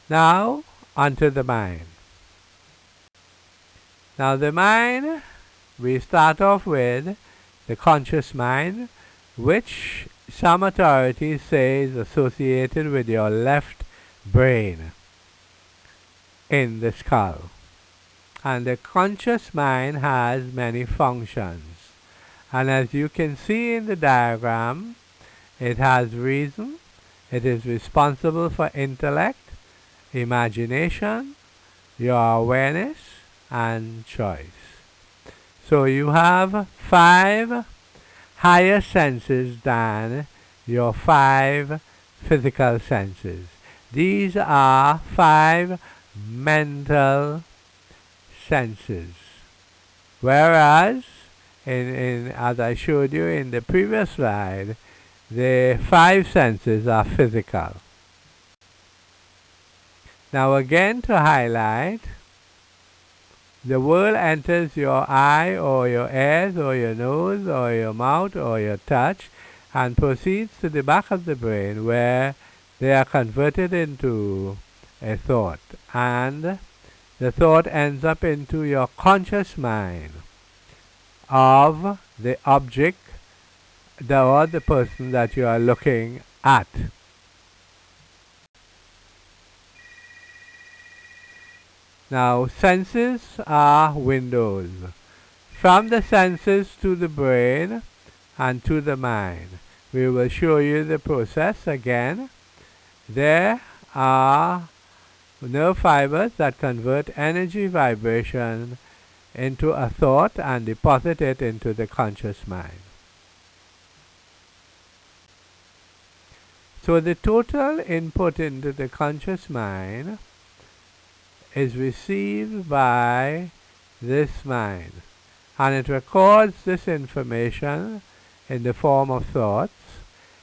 Now, onto the mind. Now the mind, we start off with the conscious mind, which some authorities say is associated with your left brain in the skull. And the conscious mind has many functions. And as you can see in the diagram, it has reason, it is responsible for intellect, imagination, your awareness, and choice. So you have 5 higher senses than your 5 physical senses. These are 5 mental senses. Whereas, as I showed you in the previous slide, the 5 senses are physical. Now again, to highlight, the world enters your eye or your ears or your nose or your mouth or your touch and proceeds to the back of the brain where they are converted into a thought, and the thought ends up into your conscious mind of the object or the person that you are looking at. Now, senses are windows from the senses to the brain and to the mind. We will show you the process again. There are nerve fibers that convert energy vibration into a thought and deposit it into the conscious mind. So the total input into the conscious mind is received by this mind, and it records this information in the form of thoughts.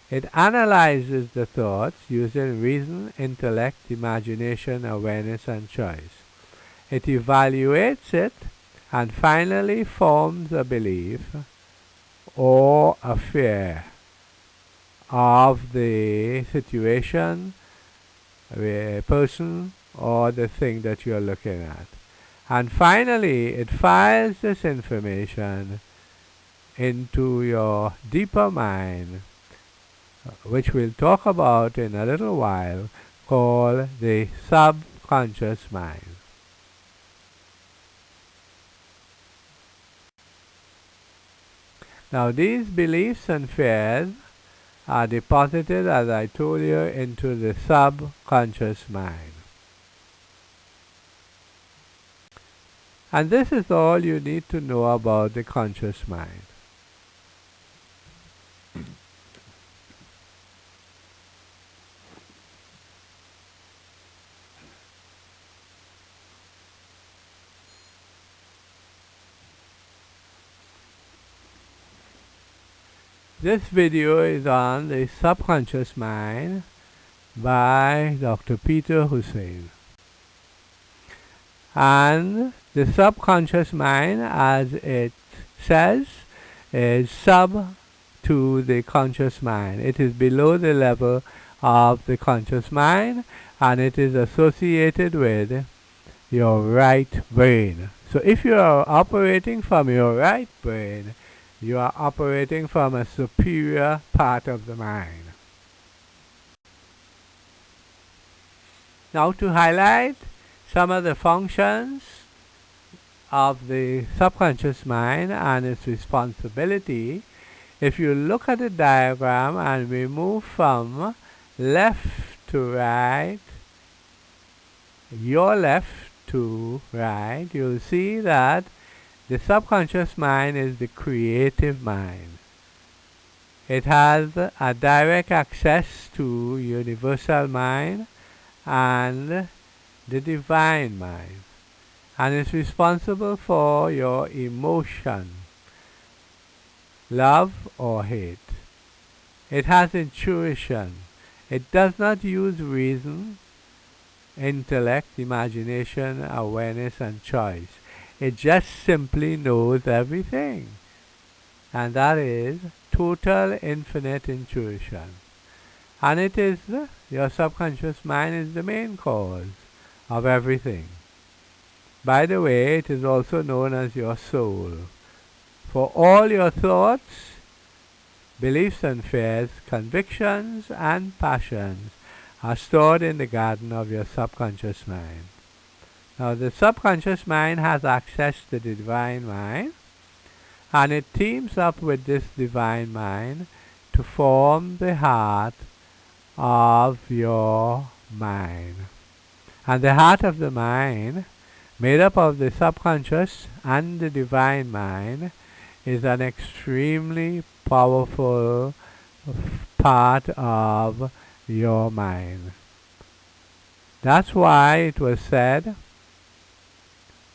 It analyzes the thoughts using reason, intellect, imagination, awareness, and choice. It evaluates it and finally forms a belief or a fear of the situation, the person, or the thing that you're looking at. And finally, it files this information into your deeper mind, which we'll talk about in a little while, called the subconscious mind. Now, these beliefs and fears are deposited, as I told you, into the subconscious mind. And this is all you need to know about the conscious mind. This video is on the subconscious mind by Dr. Peter Hussein. And the subconscious mind, as it says, is sub to the conscious mind. It is below the level of the conscious mind, and it is associated with your right brain. So if you are operating from your right brain, you are operating from a superior part of the mind. Now, to highlight some of the functions of the subconscious mind and its responsibility, if you look at the diagram and we move from left to right, your left to right, you'll see that the subconscious mind is the creative mind. It has a direct access to universal mind and the divine mind, and is responsible for your emotion, love or hate. It has intuition. It does not use reason, intellect, imagination, awareness, and choice. It just simply knows everything. And that is total infinite intuition. And it is your subconscious mind is the main cause of everything. By the way, it is also known as your soul. For all your thoughts, beliefs and fears, convictions and passions are stored in the garden of your subconscious mind. Now, the subconscious mind has access to the divine mind, and it teams up with this divine mind to form the heart of your mind. And the heart of the mind, made up of the subconscious and the divine mind, is an extremely powerful part of your mind. That's why it was said,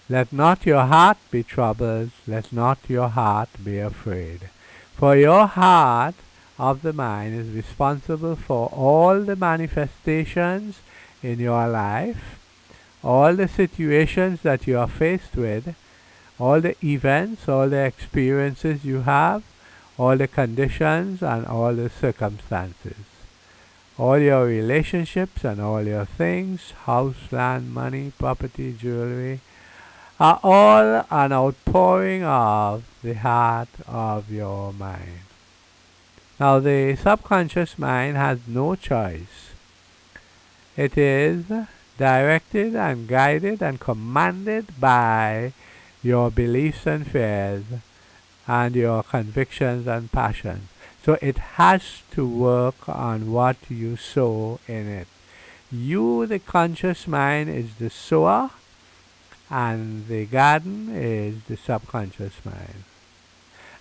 let not your heart be troubled, let not your heart be afraid. For your heart of the mind is responsible for all the manifestations in your life, all the situations that you are faced with, all the events, all the experiences you have, all the conditions and all the circumstances. All your relationships and all your things, house, land, money, property, jewelry, are all an outpouring of the heart of your mind. Now, the subconscious mind has no choice. It is directed and guided and commanded by your beliefs and fears and your convictions and passions. So it has to work on what you sow in it. You, the conscious mind, is the sower, and the garden is the subconscious mind.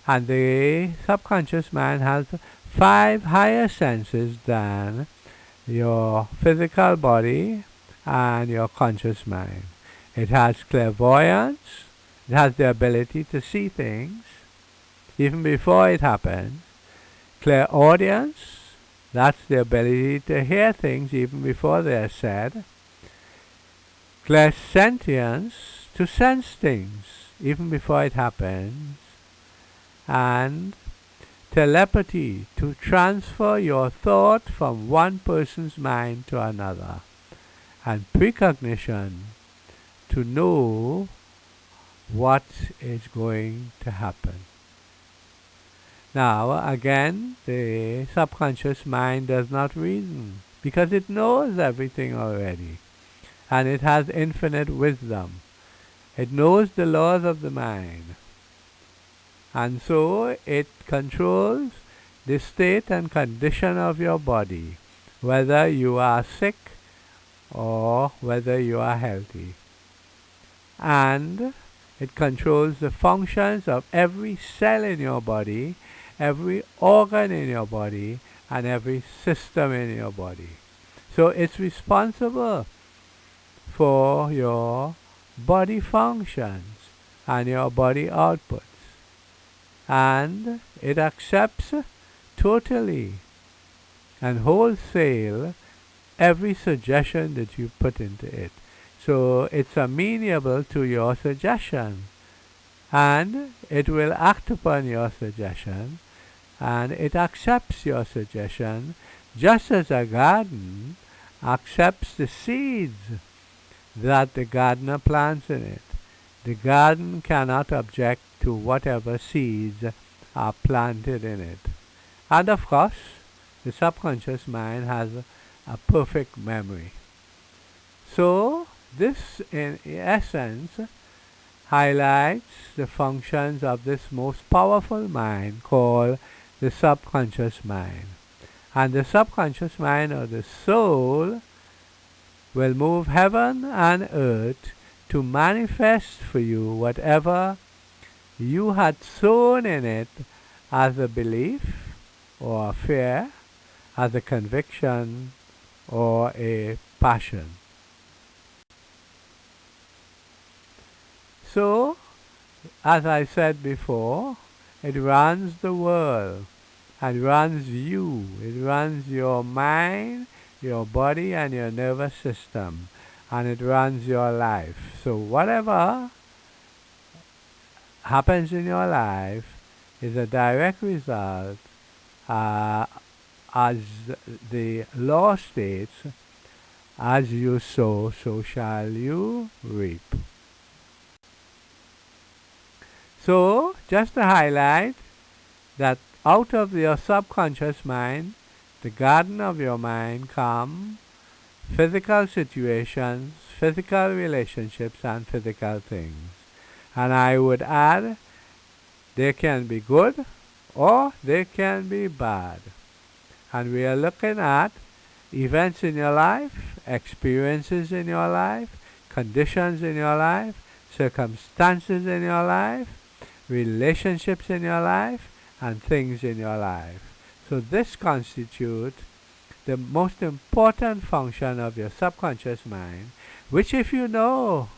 And the subconscious mind has 5 higher senses than your physical body and your conscious mind. It has clairvoyance. It has the ability to see things even before it happens. Clairaudience, that's the ability to hear things even before they're said. Clairsentience, to sense things even before it happens. And telepathy, to transfer your thought from one person's mind to another. And precognition, to know what is going to happen. Now, again, the subconscious mind does not reason because it knows everything already, and it has infinite wisdom. It knows the laws of the mind, and so it controls the state and condition of your body, whether you are sick or whether you are healthy. And it controls the functions of every cell in your body, every organ in your body, and every system in your body. So it's responsible for your body functions and your body outputs. And it accepts totally and wholesale every suggestion that you put into it. So it's amenable to your suggestion, and it will act upon your suggestion, and it accepts your suggestion just as a garden accepts the seeds that the gardener plants in it. The garden cannot object to whatever seeds are planted in it. And of course, the subconscious mind has a perfect memory. So, this in essence highlights the functions of this most powerful mind called the subconscious mind. And the subconscious mind, or the soul, will move heaven and earth to manifest for you whatever you had sown in it as a belief or a fear, as a conviction or a passion. So, as I said before, it runs the world and runs you. It runs your mind, your body, and your nervous system, and it runs your life. So whatever happens in your life is a direct result as the law states, as you sow, so shall you reap. So, just to highlight that out of your subconscious mind, the garden of your mind, come physical situations, physical relationships, and physical things. And I would add, they can be good or they can be bad. And we are looking at events in your life, experiences in your life, conditions in your life, circumstances in your life, relationships in your life, and things in your life. So this constitutes the most important function of your subconscious mind, which if you know,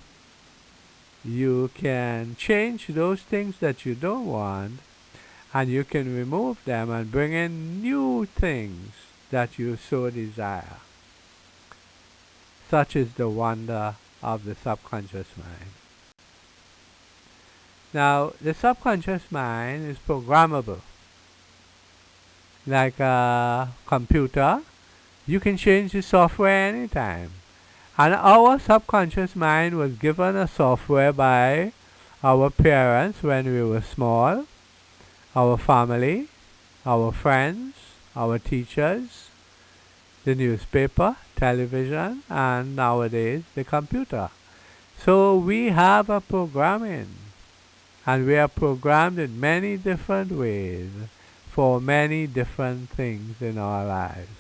you can change those things that you don't want, and you can remove them and bring in new things that you so desire. Such is the wonder of the subconscious mind. Now, the subconscious mind is programmable. Like a computer, you can change the software anytime. And our subconscious mind was given a software by our parents when we were small, our family, our friends, our teachers, the newspaper, television, and nowadays the computer. So we have a programming, and we are programmed in many different ways for many different things in our lives.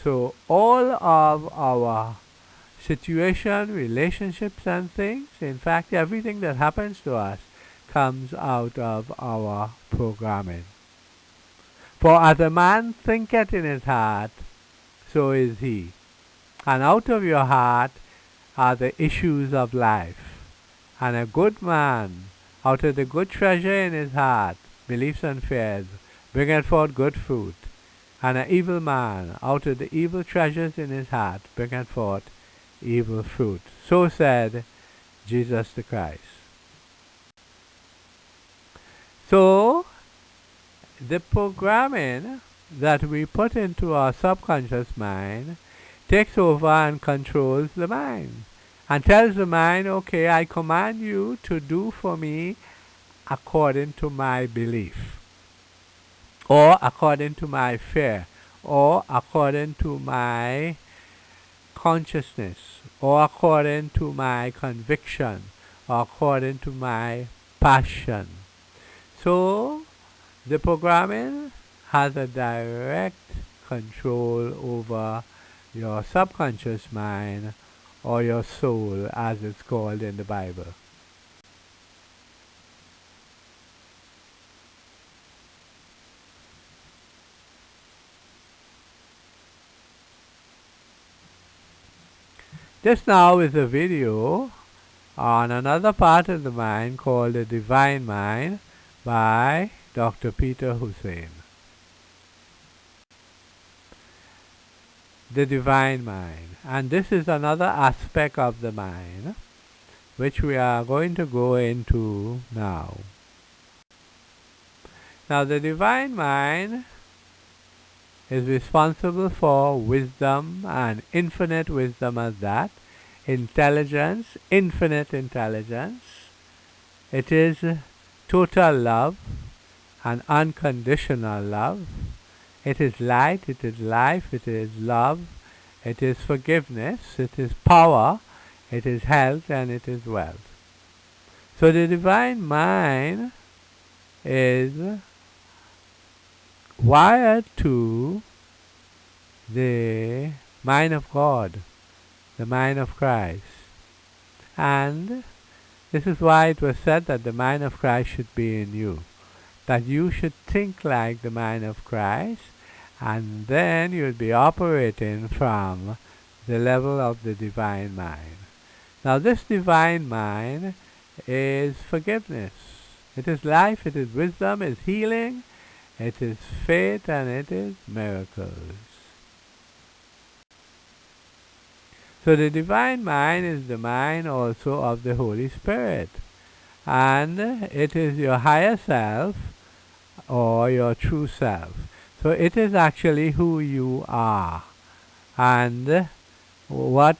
So all of our situation, relationships, and things, in fact everything that happens to us, comes out of our programming. For as a man thinketh in his heart, so is he. And out of your heart are the issues of life. And a good man, out of the good treasure in his heart, beliefs and fears, bringeth forth good fruit. And an evil man, out of the evil treasures in his heart, bringeth forth evil fruit. So said Jesus the Christ. So, the programming that we put into our subconscious mind takes over and controls the mind and tells the mind, okay, I command you to do for me according to my belief, or according to my fear, or according to my consciousness, or according to my conviction, or according to my passion. So, the programming has a direct control over your subconscious mind, or your soul as it's called in the Bible. This now is a video on another part of the mind called the Divine Mind by Dr. Peter Hussein. The Divine Mind. And this is another aspect of the mind which we are going to go into now. Now the Divine Mind is responsible for wisdom and infinite wisdom as that, intelligence, infinite intelligence. It is total love and unconditional love. It is light, it is life, it is love, it is forgiveness, it is power, it is health, and it is wealth. So the Divine Mind is wired to the mind of God, the mind of Christ. And this is why it was said that the mind of Christ should be in you, that you should think like the mind of Christ, and then you'll be operating from the level of the Divine Mind. Now this Divine Mind is forgiveness. It is life, it is wisdom, it is healing, it is faith, and it is miracles. So the Divine Mind is the mind also of the Holy Spirit. And it is your higher self or your true self. So it is actually who you are. And what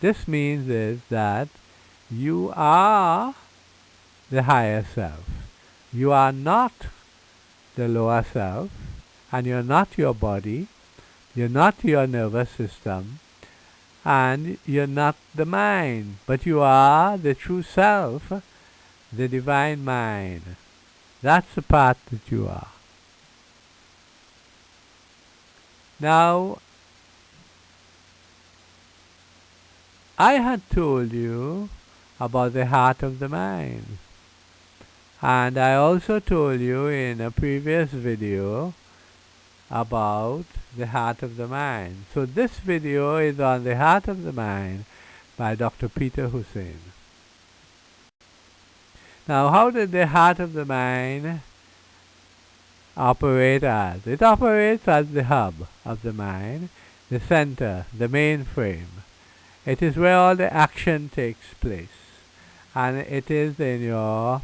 this means is that you are the higher self. You are not the lower self, and you're not your body, you're not your nervous system, and you're not the mind, but you are the true self, the divine mind. That's the part that you are. Now, I had told you about the heart of the mind. And I also told you in a previous video about the heart of the mind. So this video is on the heart of the mind by Dr. Peter Hussein. Now, how did the heart of the mind operate as? It operates as the hub of the mind, the center, the mainframe. It is where all the action takes place. And it is in your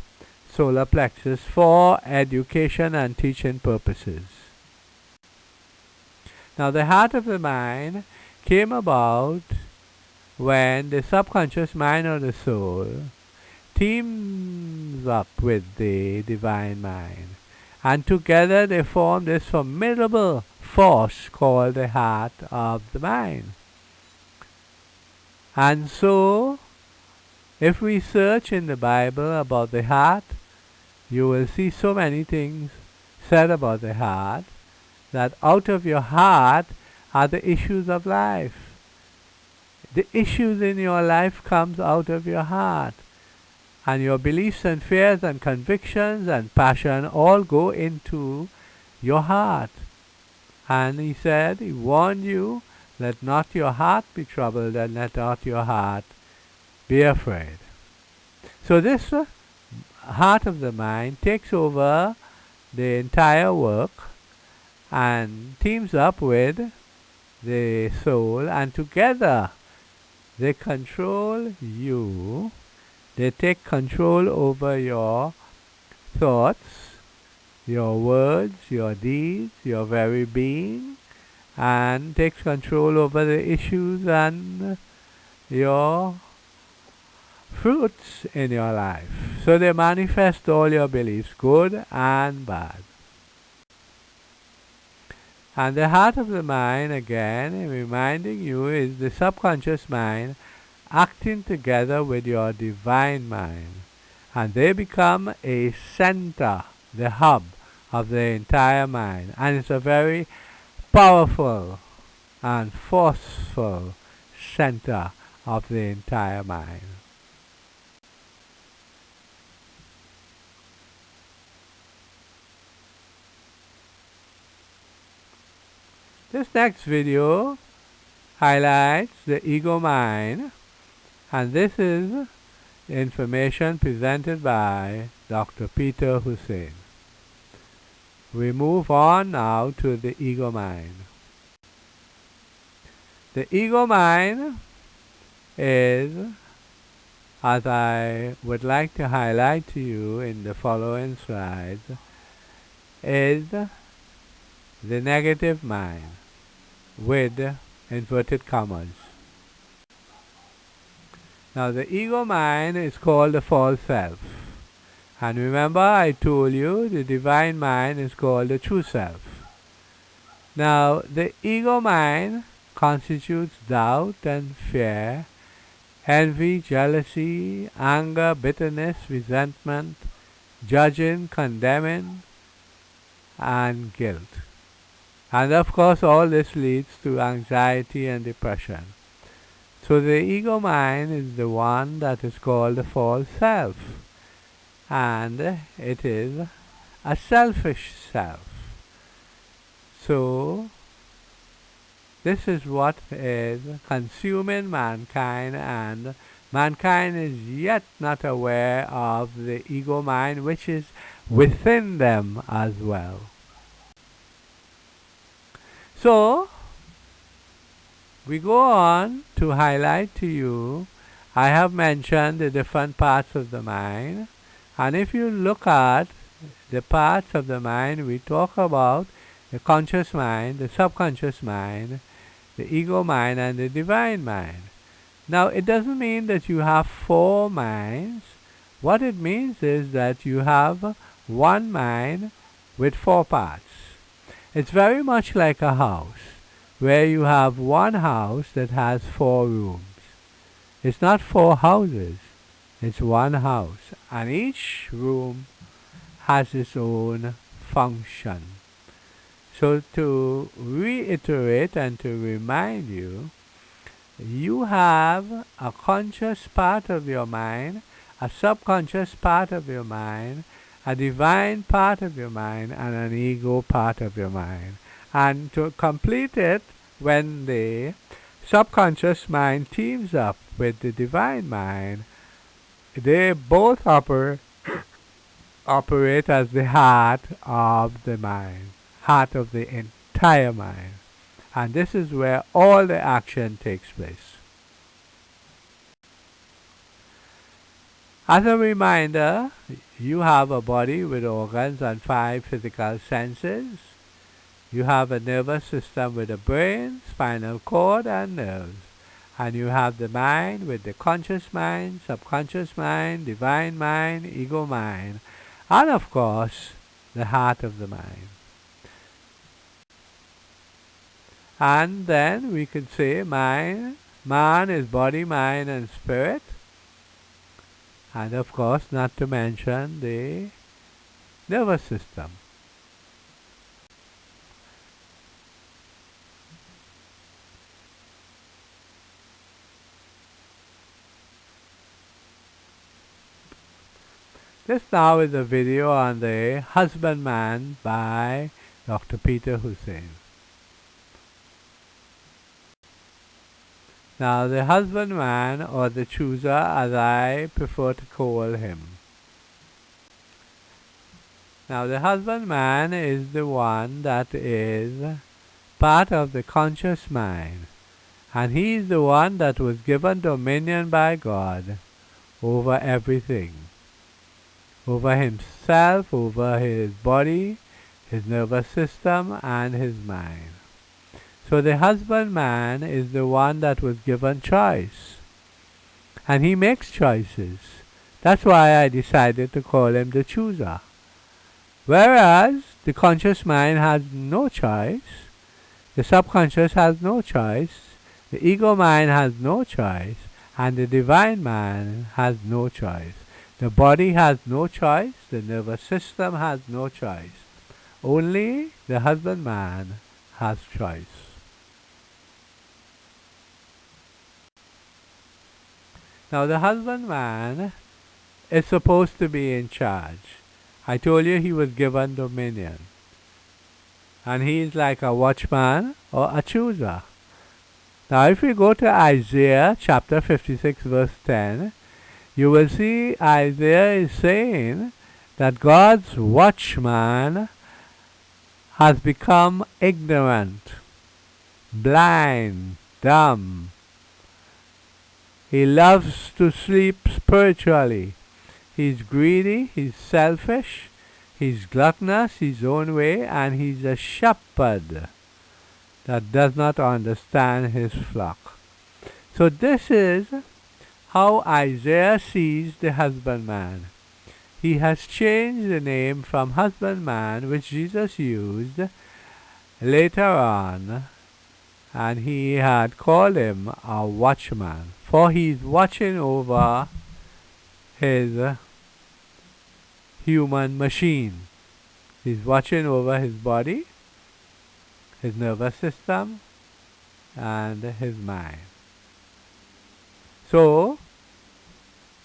solar plexus for education and teaching purposes. Now, the heart of the mind came about when the subconscious mind or the soul teams up with the divine mind. And together they form this formidable force called the heart of the mind. And so, if we search in the Bible about the heart, you will see so many things said about the heart, that out of your heart are the issues of life. The issues in your life comes out of your heart. And your beliefs and fears and convictions and passion all go into your heart. And he said, he warned you, let not your heart be troubled, and let not your heart be afraid. So this heart of the mind takes over the entire work and teams up with the soul, and together they control you. They take control over your thoughts, your words, your deeds, your very being, and takes control over the issues and your fruits in your life. So they manifest all your beliefs, good and bad. And the heart of the mind, again, reminding you, is the subconscious mind acting together with your divine mind. And they become a center, the hub of the entire mind. And it's a very powerful and forceful center of the entire mind. This next video highlights the ego mind, and this is the information presented by Dr. Peter Hussein. We move on now to the ego mind. The ego mind is, as I would like to highlight to you in the following slides, is the negative mind with inverted commas. Now the ego mind is called the false self. And remember, I told you the divine mind is called the true self. Now the ego mind constitutes doubt and fear, envy, jealousy, anger, bitterness, resentment, judging, condemning, and guilt. And of course all this leads to anxiety and depression. So the ego mind is the one that is called the false self. And it is a selfish self. So this is what is consuming mankind, and mankind is yet not aware of the ego mind, which is within them as well. So we go on to highlight to you, I have mentioned the different parts of the mind, and if you look at the parts of the mind we talk about, the conscious mind, the subconscious mind, the ego mind, and the divine mind. Now, it doesn't mean that you have four minds. What it means is that you have one mind with four parts. It's very much like a house, where you have one house that has four rooms. It's not four houses, it's one house, and each room has its own function. So to reiterate and to remind you, you have a conscious part of your mind, a subconscious part of your mind, a divine part of your mind, and an ego part of your mind. And to complete it, when the subconscious mind teams up with the divine mind, they both operate as the heart of the mind, heart of the entire mind. And this is where all the action takes place. As a reminder, you have a body with organs and 5 physical senses. You have a nervous system with a brain, spinal cord, and nerves. And you have the mind with the conscious mind, subconscious mind, divine mind, ego mind, and of course, the heart of the mind. And then we could say man is body, mind, and spirit. And of course, not to mention the nervous system. This now is a video on the husbandman by Dr. Peter Hussein. Now the husbandman, or the chooser as I prefer to call him. Now the husbandman is the one that is part of the conscious mind, and he is the one that was given dominion by God over everything. Over himself, over his body, his nervous system, and his mind. So the husbandman is the one that was given choice. And he makes choices. That's why I decided to call him the chooser. Whereas the conscious mind has no choice, the subconscious has no choice, the ego mind has no choice, and the divine mind has no choice. The body has no choice, the nervous system has no choice. Only the husbandman has choice. Now the husbandman is supposed to be in charge. I told you he was given dominion. And he is like a watchman or a chooser. Now if we go to Isaiah chapter 56 verse 10, you will see Isaiah is saying that God's watchman has become ignorant, blind, dumb. He loves to sleep spiritually. He's greedy, he's selfish, he's gluttonous his own way, and he's a shepherd that does not understand his flock. So this is how Isaiah sees the husbandman. He has changed the name from husbandman, which Jesus used later on, and he had called him a watchman, for he's watching over his human machine. He's watching over his body, his nervous system, and his mind. So,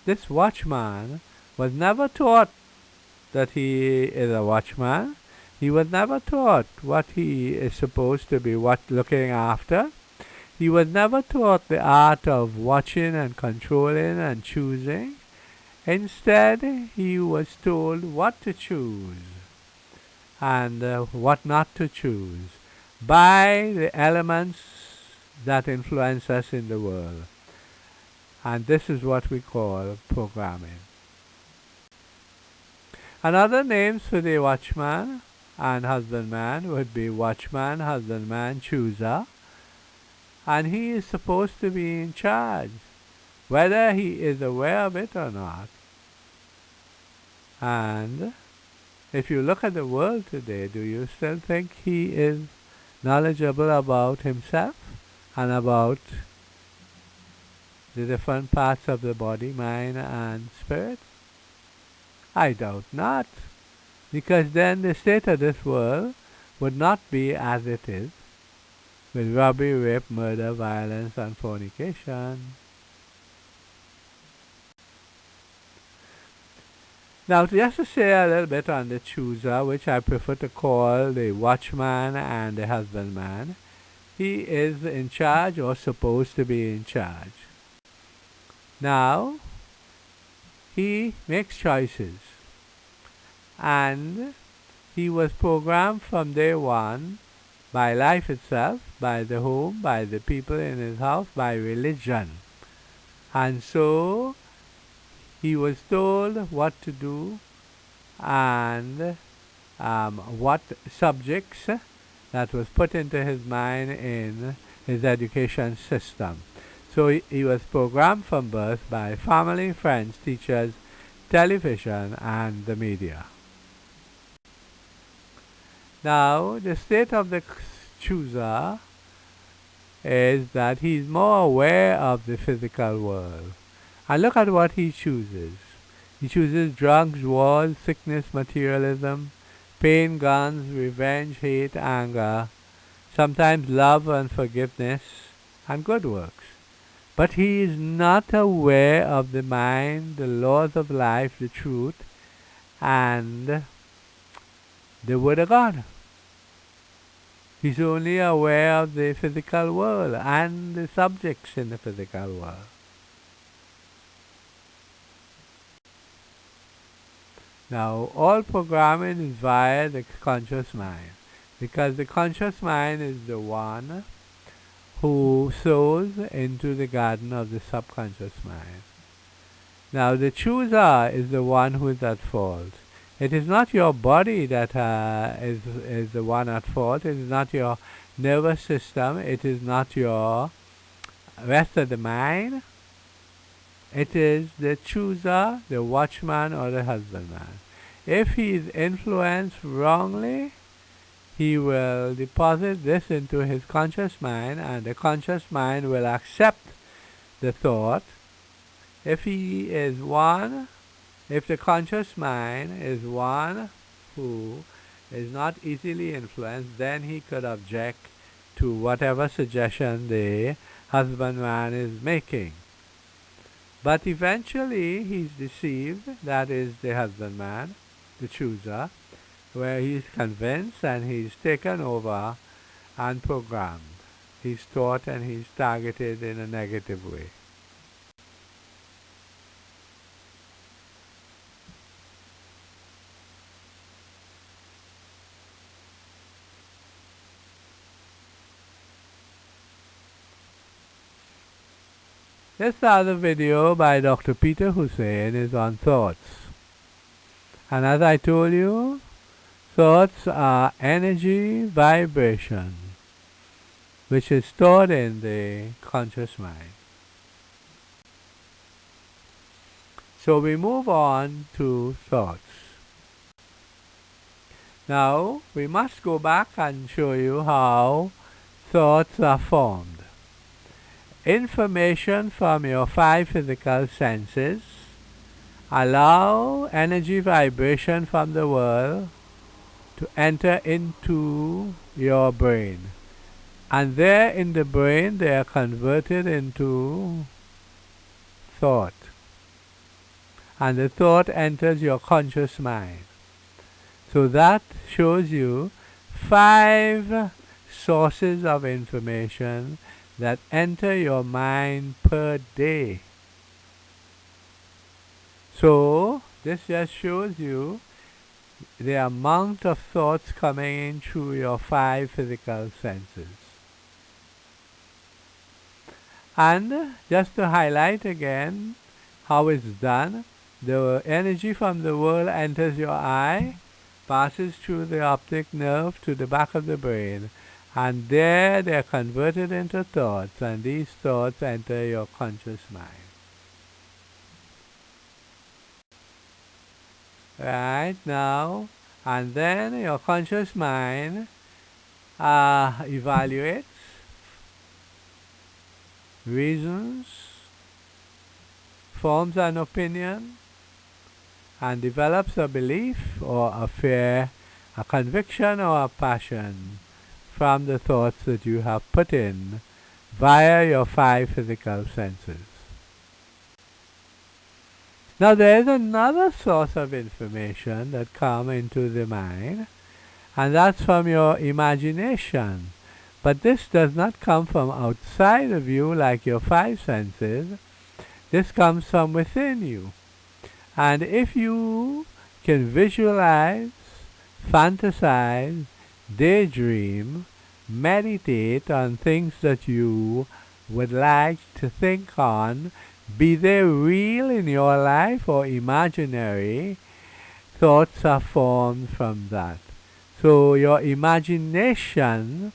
this watchman was never taught that he is a watchman. He was never taught what he is supposed to be looking after. He was never taught the art of watching and controlling and choosing. Instead, he was told what to choose and what not to choose by the elements that influence us in the world. And this is what we call programming. Another names for the watchman and husbandman would be watchman, husbandman, chooser. And he is supposed to be in charge, whether he is aware of it or not. And if you look at the world today, do you still think he is knowledgeable about himself and about the different parts of the body, mind, and spirit? I doubt not, because then the state of this world would not be as it is, with robbery, rape, murder, violence, and fornication. Now, just to say a little bit on the chooser, which I prefer to call the watchman and the husbandman, he is in charge or supposed to be in charge. Now, he makes choices, and he was programmed from day one by life itself, by the home, by the people in his house, by religion. And so he was told what to do and what subjects that was put into his mind in his education system. So he was programmed from birth by family, friends, teachers, television, and the media. Now, the state of the chooser is that he's more aware of the physical world. And look at what he chooses. He chooses drugs, wars, sickness, materialism, pain, guns, revenge, hate, anger, sometimes love and forgiveness, and good works. But he is not aware of the mind, the laws of life, the truth, and the Word of God. He's only aware of the physical world and the subjects in the physical world. Now, all programming is via the conscious mind, because the conscious mind is the one who sows into the garden of the subconscious mind. Now, the chooser is the one who is at fault. It is not your body that is the one at fault. It is not your nervous system. It is not your rest of the mind. It is the chooser, the watchman, or the husbandman. If he is influenced wrongly, he will deposit this into his conscious mind, and the conscious mind will accept the thought. If he is one, if the conscious mind is one who is not easily influenced, then he could object to whatever suggestion the husbandman is making. But eventually he's deceived, that is the husbandman, the chooser, where he's convinced and he's taken over and programmed. He's taught and he's targeted in a negative way. This other video by Dr. Peter Hussein is on thoughts. And as I told you, thoughts are energy vibration, which is stored in the conscious mind. So we move on to thoughts. Now we must go back and show you how thoughts are formed. Information from your 5 physical senses allow energy vibration from the world to enter into your brain. And there in the brain they are converted into thought. And the thought enters your conscious mind. So that shows you 5 sources of information that enter your mind per day. So this just shows you the amount of thoughts coming in through your 5 physical senses. And just to highlight again how it's done, the energy from the world enters your eye, passes through the optic nerve to the back of the brain, and there they're converted into thoughts, and these thoughts enter your conscious mind. Right now, and then your conscious mind evaluates, reasons, forms an opinion, and develops a belief or a fear, a conviction or a passion from the thoughts that you have put in via your 5 physical senses. Now there is another source of information that comes into the mind, and that's from your imagination. But this does not come from outside of you like your 5 senses. This comes from within you. And if you can visualize, fantasize, daydream, meditate on things that you would like to think on, be they real in your life or imaginary, thoughts are formed from that. So your imagination,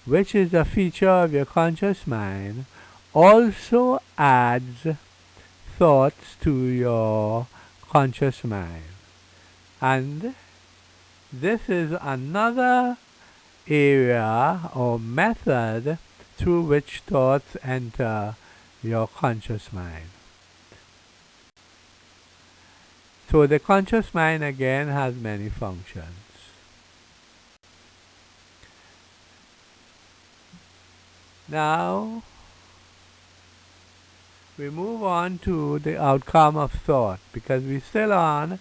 which is a feature of your conscious mind, also adds thoughts to your conscious mind. And this is another area or method through which thoughts enter your conscious mind. So the conscious mind again has many functions. Now we move on to the outcome of thought, because we're still on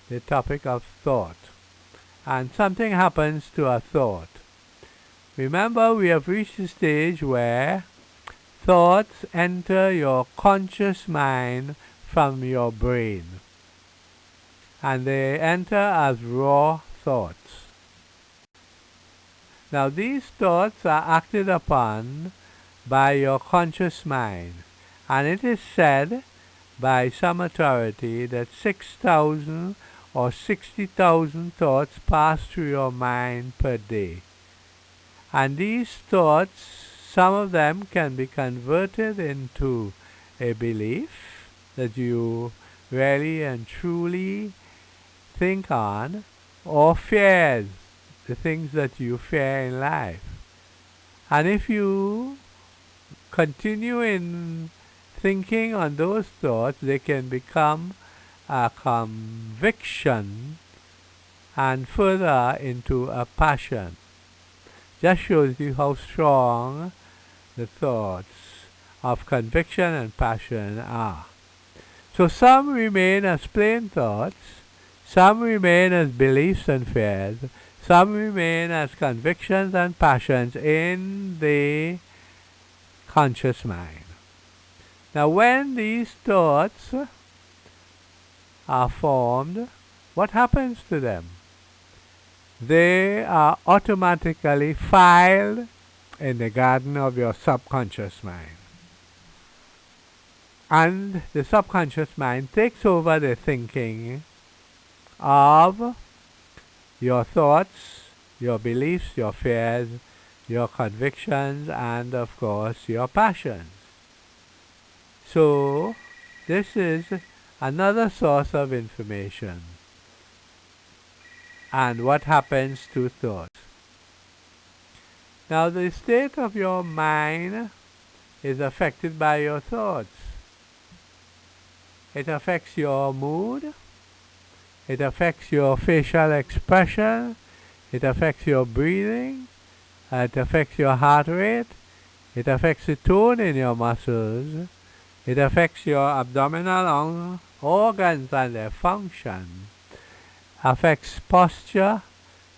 the topic of thought. And something happens to a thought. Remember, we have reached the stage where thoughts enter your conscious mind from your brain, and they enter as raw thoughts. Now these thoughts are acted upon by your conscious mind, and it is said by some authority that 6,000 or 60,000 thoughts pass through your mind per day. And these thoughts, some of them can be converted into a belief that you really and truly think on, or fears, the things that you fear in life. And if you continue in thinking on those thoughts, they can become a conviction and further into a passion. Just shows you how strong the thoughts of conviction and passion are. So some remain as plain thoughts, some remain as beliefs and fears, some remain as convictions and passions in the conscious mind. Now when these thoughts are formed, what happens to them? They are automatically filed in the garden of your subconscious mind. And the subconscious mind takes over the thinking of your thoughts, your beliefs, your fears, your convictions, and of course your passions. So this is another source of information. And what happens to thoughts? Now the state of your mind is affected by your thoughts. It affects your mood, it affects your facial expression, it affects your breathing, it affects your heart rate, it affects the tone in your muscles, it affects your abdominal organs and their function, affects posture,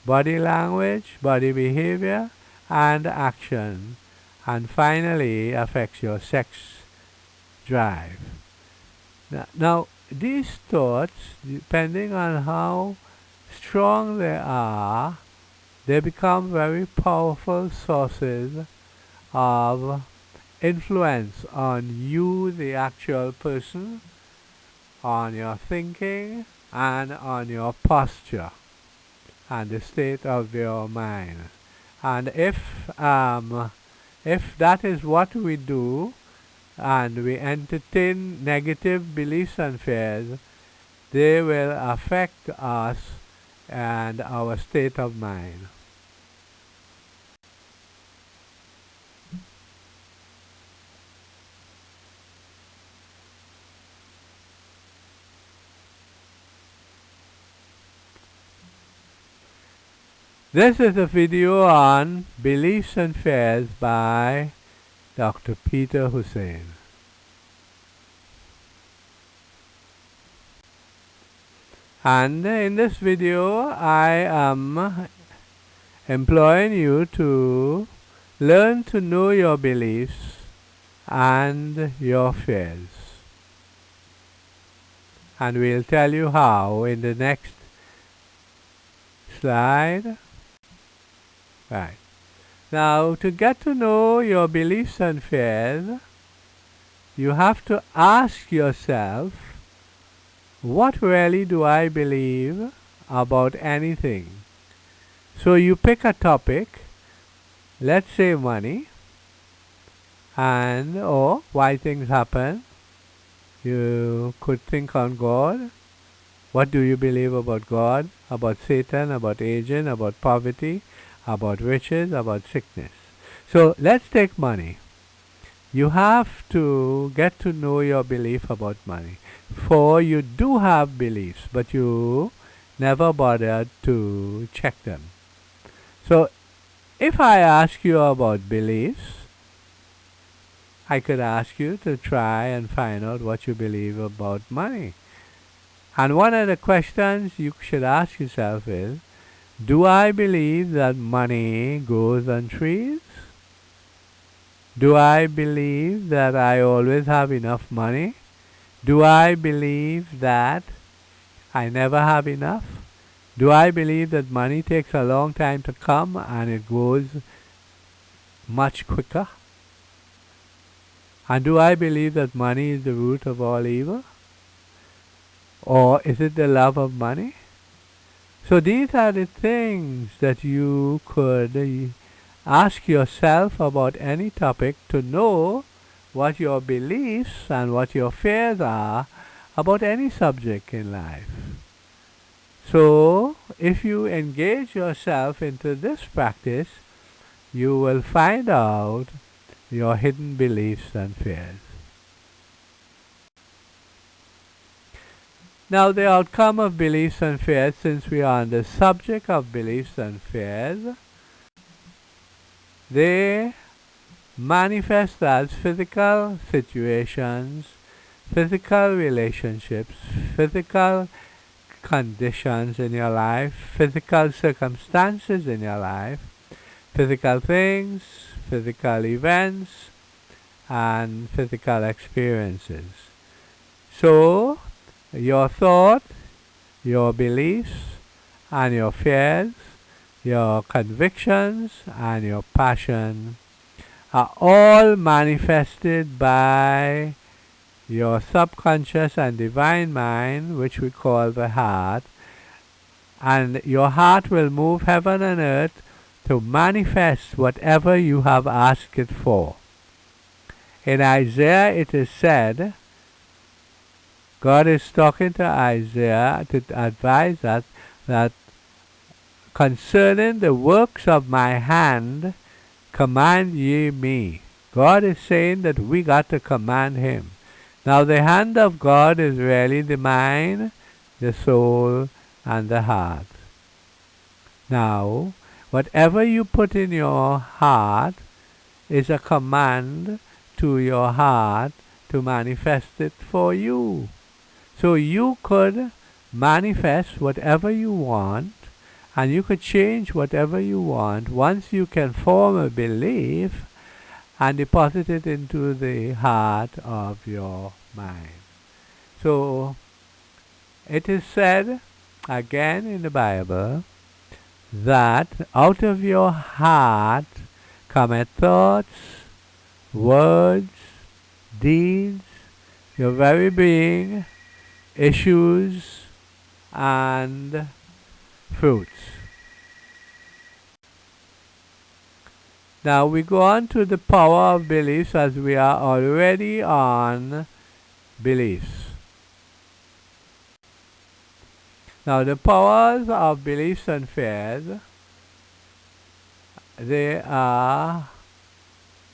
body language, body behavior, and action, and finally affects your sex drive. Now these thoughts, depending on how strong they are, they become very powerful sources of influence on you, the actual person, on your thinking, and on your posture. and the state of your mind. And if that is what we do, and we entertain negative beliefs and fears, they will affect us and our state of mind. This is a video on Beliefs and Fears by Dr. Peter Hussein. And in this video, I am employing you to learn to know your beliefs and your fears. And we'll tell you how in the next slide. Right. Now, to get to know your beliefs and fears, you have to ask yourself, what really do I believe about anything? So you pick a topic, let's say money, and or why things happen. You could think on God. What do you believe about God, about Satan, about aging, about poverty, about riches, about sickness? So let's take money. You have to get to know your belief about money. For you do have beliefs, but you never bothered to check them. So if I ask you about beliefs, I could ask you to try and find out what you believe about money. And one of the questions you should ask yourself is, do I believe that money grows on trees? Do I believe that I always have enough money? Do I believe that I never have enough? Do I believe that money takes a long time to come and it goes much quicker? And do I believe that money is the root of all evil? Or is it the love of money? So these are the things that you could ask yourself about any topic to know what your beliefs and what your fears are about any subject in life. So if you engage yourself into this practice, you will find out your hidden beliefs and fears. Now the outcome of beliefs and fears, since we are on the subject of beliefs and fears, they manifest as physical situations, physical relationships, physical conditions in your life, physical circumstances in your life, physical things, physical events, and physical experiences. So your thought, your beliefs, and your fears, your convictions, and your passion are all manifested by your subconscious and divine mind, which we call the heart. And your heart will move heaven and earth to manifest whatever you have asked it for. In Isaiah it is said, God is talking to Isaiah to advise us that concerning the works of my hand, command ye me. God is saying that we got to command him. Now the hand of God is really the mind, the soul, and the heart. Now, whatever you put in your heart is a command to your heart to manifest it for you. So you could manifest whatever you want, and you could change whatever you want once you can form a belief and deposit it into the heart of your mind. So it is said again in the Bible that out of your heart cometh thoughts, words, deeds, your very being, issues, and fruits. Now we go on to the power of beliefs, as we are already on beliefs. Now the powers of beliefs and fears, they are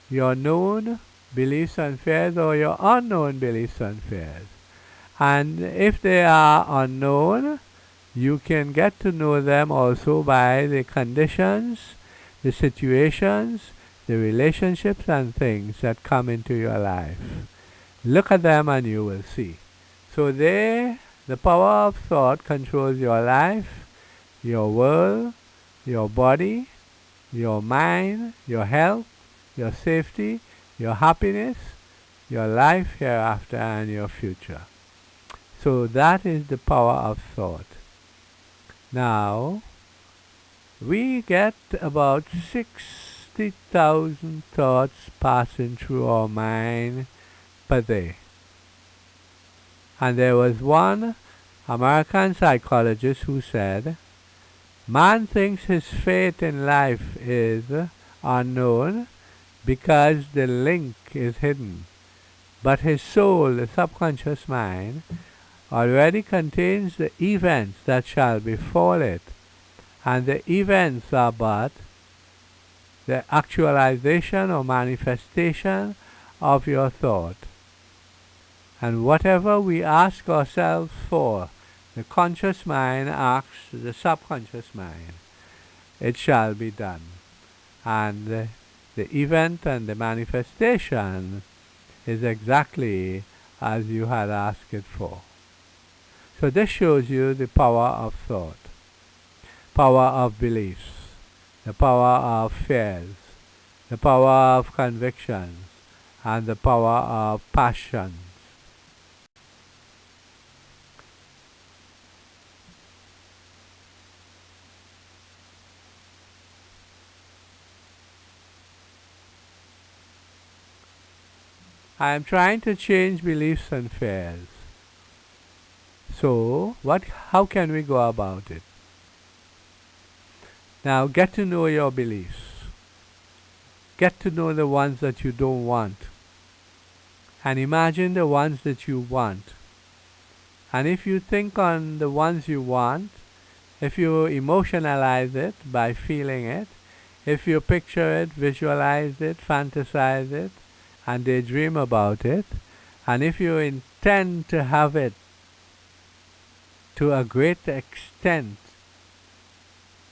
your known beliefs and fears or your unknown beliefs and fears. And if they are unknown, you can get to know them also by the conditions, the situations, the relationships and things that come into your life. Look at them and you will see. So the power of thought controls your life, your world, your body, your mind, your health, your safety, your happiness, your life hereafter, and your future. So that is the power of thought. Now, we get about 60,000 thoughts passing through our mind per day. And there was one American psychologist who said, man thinks his fate in life is unknown because the link is hidden. But his soul, the subconscious mind, already contains the events that shall befall it. And the events are but the actualization or manifestation of your thought. And whatever we ask ourselves for, the conscious mind asks the subconscious mind, it shall be done. And the event and the manifestation is exactly as you had asked it for. So this shows you the power of thought, power of beliefs, the power of fears, the power of convictions, and the power of passions. I am trying to change beliefs and fears. So, how can we go about it? Now, get to know your beliefs. Get to know the ones that you don't want. And imagine the ones that you want. And if you think on the ones you want, if you emotionalize it by feeling it, if you picture it, visualize it, fantasize it, and daydream about it, and if you intend to have it to a great extent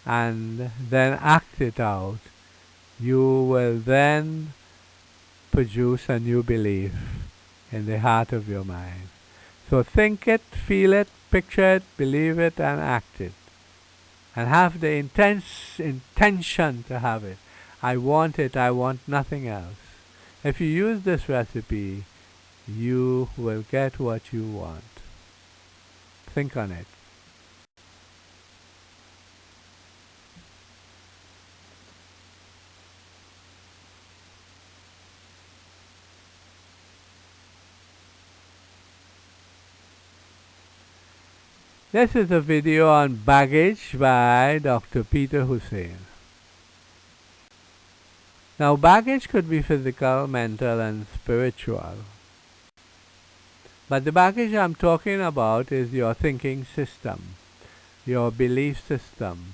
and then act it out, you will then produce a new belief in the heart of your mind. So think it, feel it, picture it, believe it, and act it. And have the intention to have it. I want it, I want nothing else. If you use this recipe, you will get what you want. Think on it. This is a video on baggage by Dr. Peter Hussein. Now, baggage could be physical, mental, and spiritual. But the baggage I'm talking about is your thinking system, your belief system,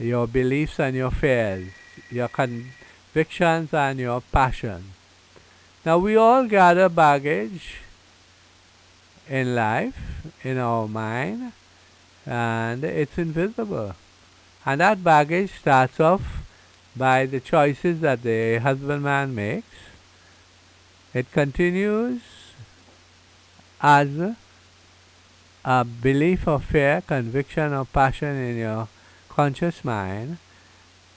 your beliefs and your fears, your convictions and your passion. Now, we all gather baggage in life, in our mind, and it's invisible. And that baggage starts off by the choices that the husbandman makes. It continues as a belief of fear, conviction, or passion in your conscious mind,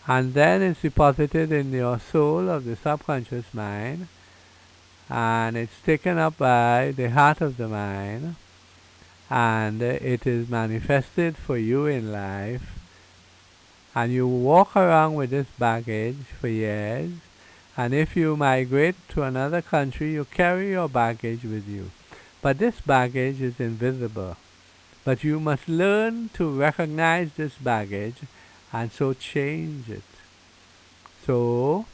and then it's deposited in your soul of the subconscious mind, and it's taken up by the heart of the mind, and it is manifested for you in life, and you walk around with this baggage for years, and if you migrate to another country, you carry your baggage with you. But this baggage is invisible. But you must learn to recognize this baggage and so change it. So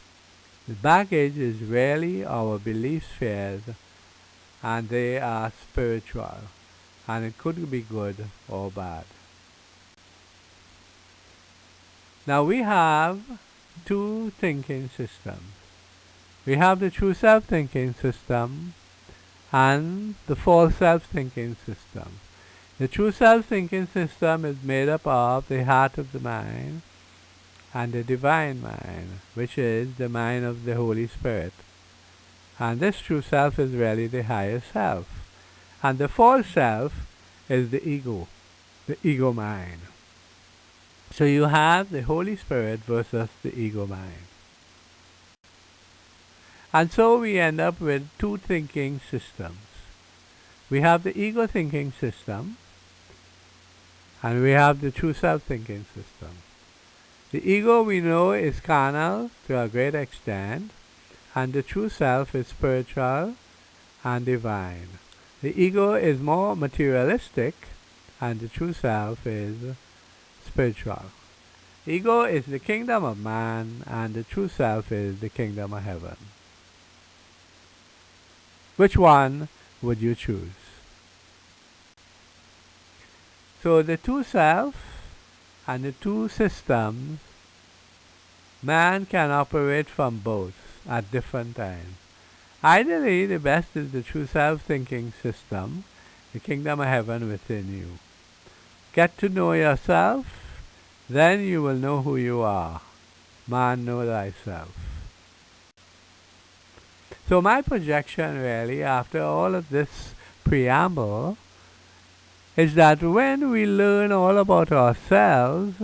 The baggage is really our belief spheres, and they are spiritual, and it could be good or bad. Now we have two thinking systems. We have the true self-thinking system and the false self-thinking system. The true self-thinking system is made up of the heart of the mind and the divine mind, which is the mind of the Holy Spirit. And this true self is really the higher self. And the false self is the ego mind. So you have the Holy Spirit versus the ego mind. And so we end up with two thinking systems. We have the ego thinking system, and we have the true self thinking system. The ego we know is carnal to a great extent, and the true self is spiritual and divine. The ego is more materialistic, and the true self is spiritual. Ego is the kingdom of man, and the true self is the kingdom of heaven. Which one would you choose? So the two self and the two systems, man can operate from both at different times. Ideally, the best is the true self-thinking system, the kingdom of heaven within you. Get to know yourself, then you will know who you are. Man, know thyself. So my projection really, after all of this preamble, is that when we learn all about ourselves,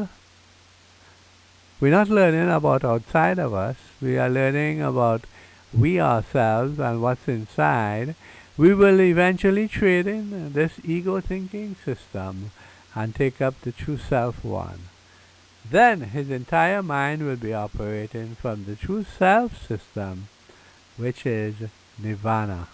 we're not learning about outside of us, we are learning about we ourselves and what's inside. We will eventually trade in this ego thinking system and take up the true self one. Then his entire mind will be operating from the true self system, which is nirvana.